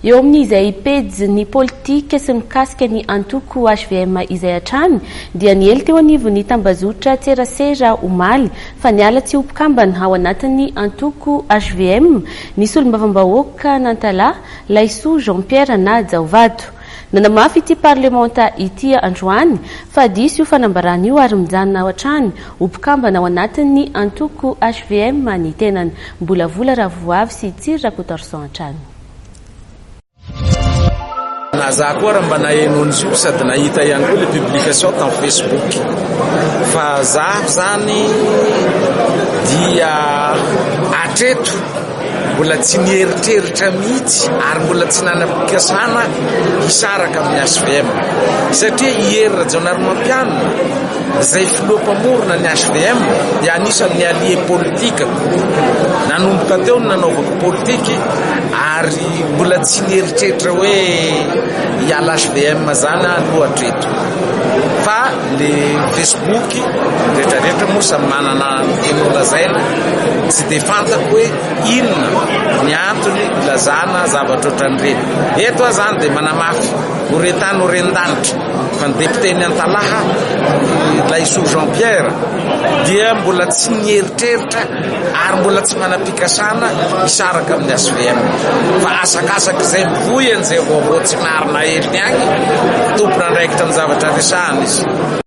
eo amin'izay pejy ny politika sy mikasika ny antoko HVM izay hatrany dia niely teo anivon'ny tambazotra tserasera omaly fa niala tsy ompikambana ao anatin'ny antoko HVM ny solombavambahoaka Nantala Laisoa Jean-Pierre na Jaovato nanamafy ity parlementa ity androany fa diso io fanambarana io ary mijanona ao hatrany ompikambana ao anatin'ny antoko HVM ny tenany mbolavola Ravoavy sy Tsiry Rakotorson hatrany. Za koa raha mba nahenon'izy io sady nahita ihany koa le publication tam Facebook fa zaho zany dia atreto mbola tsy nieritreritra mihitsy ary mbola tsy nanam-pikasana hisaraka amin'ny HVM satria iery Rajaonaromampianina izay filoha-mpamorona ny HVM dia anisan'ny allié politika nanomboka teo ny nanaovako politika ary mbola tsy nieritreritra hoe hiala HVM zany aloha hatreto fa le Facebook rehetrarehetra moa samy manana teny lazaina tsy dia fantako hoe inona ny antony ilazana zavatra ohatran'ireny. Eto aho zany dia manamafy horetany horen-danitra fa ny depoteny Antalaha Laisoa Jean-Pierre dia mbola tsy nieritreritra ary mbola tsy manam-pikasana hisaraka amin'ny HVM fa asakasaka izay mivoy an'izay vaovao tsy marina heliny agny tompona andraikitra amin'ny zavatra resahana izy.